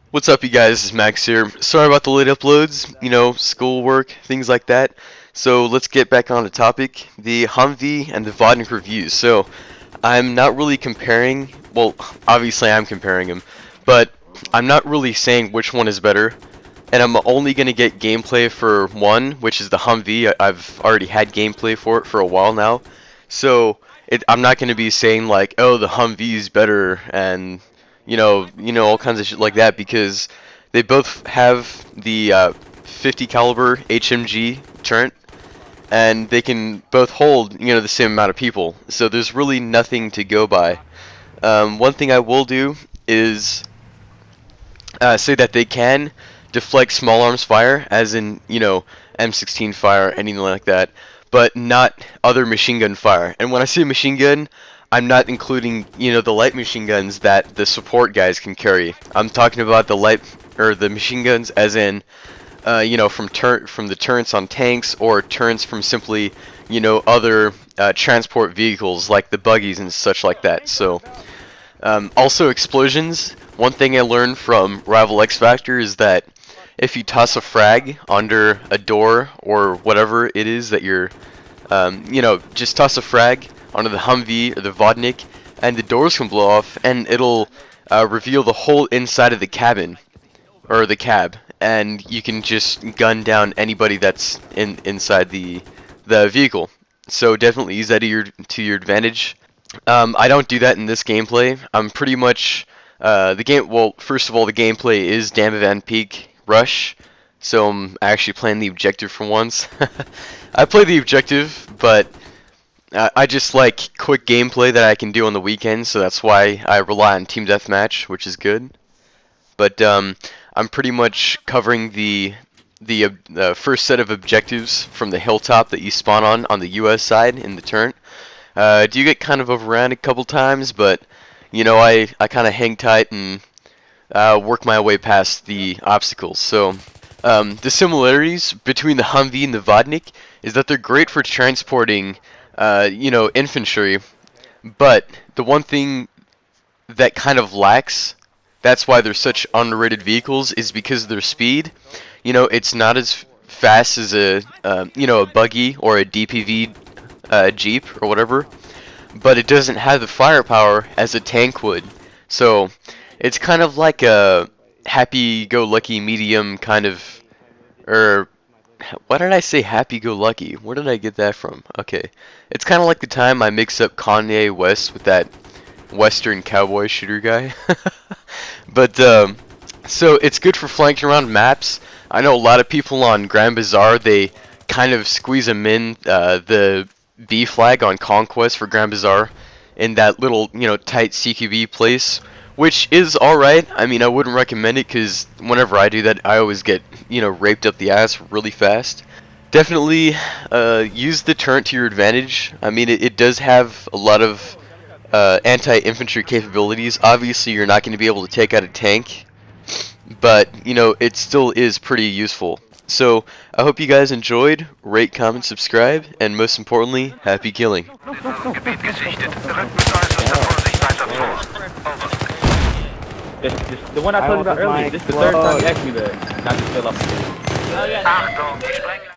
What's up, you guys? This is Max here. Sorry about the late uploads, schoolwork, things like that. So let's get back on the topic, the Humvee and the Vodnik reviews. So I'm not really comparing, well, obviously I'm comparing them, but I'm not really saying which one is better. And I'm only going to get gameplay for one, which is the Humvee. I've already had gameplay for it for a while now. So I'm not going to be saying like, oh, the Humvee is better and all kinds of shit like that, because they both have the 50 caliber HMG turret, and they can both hold the same amount of people. So there's really nothing to go by. One thing I will do is say that they can deflect small arms fire, as in M16 fire, anything like that, but not other machine gun fire. And when I say machine gun, I'm not including the light machine guns that the support guys can carry. I'm talking about the machine guns as in from the turrets on tanks, or turrets from simply other transport vehicles like the buggies and such like that. So also explosions. One thing I learned from Rival X Factor is that if you toss a frag under a door or whatever it is that you're just toss a frag onto the Humvee or the Vodnik, and the doors can blow off, and it'll reveal the whole inside of the cabin or the cab, and you can just gun down anybody that's inside the vehicle. So definitely use that to your advantage. I don't do that in this gameplay. I'm pretty much well, first of all, the gameplay is Dam Van Peak Rush, so I'm actually playing the objective for once. I play the objective, but I just like quick gameplay that I can do on the weekends, so that's why I rely on Team Deathmatch, which is good. But I'm pretty much covering the first set of objectives from the hilltop that you spawn on the US side in the turret. Do get kind of overrun a couple times, but I kind of hang tight and work my way past the obstacles. So the similarities between the Humvee and the Vodnik is that they're great for transporting infantry, but the one thing that kind of lacks, that's why they're such underrated vehicles, is because of their speed. It's not as fast as a a buggy or a DPV Jeep or whatever, but it doesn't have the firepower as a tank would. So it's kind of like a happy-go-lucky medium kind of, or why did I say happy-go-lucky? Where did I get that from? Okay, it's kind of like the time I mix up Kanye West with that Western cowboy shooter guy. But so it's good for flanking around maps. I know a lot of people on Grand Bazaar, they kind of squeeze them in the B flag on Conquest for Grand Bazaar in that little tight CQB place, which is alright. I mean, I wouldn't recommend it, because whenever I do that, I always get raped up the ass really fast. Definitely use the turret to your advantage. I mean, it does have a lot of anti-infantry capabilities. Obviously, you're not going to be able to take out a tank, but it still is pretty useful. So I hope you guys enjoyed. Rate, comment, subscribe, and most importantly, happy killing. The one I told you about earlier. This is the third time you asked me that. Not to fill up.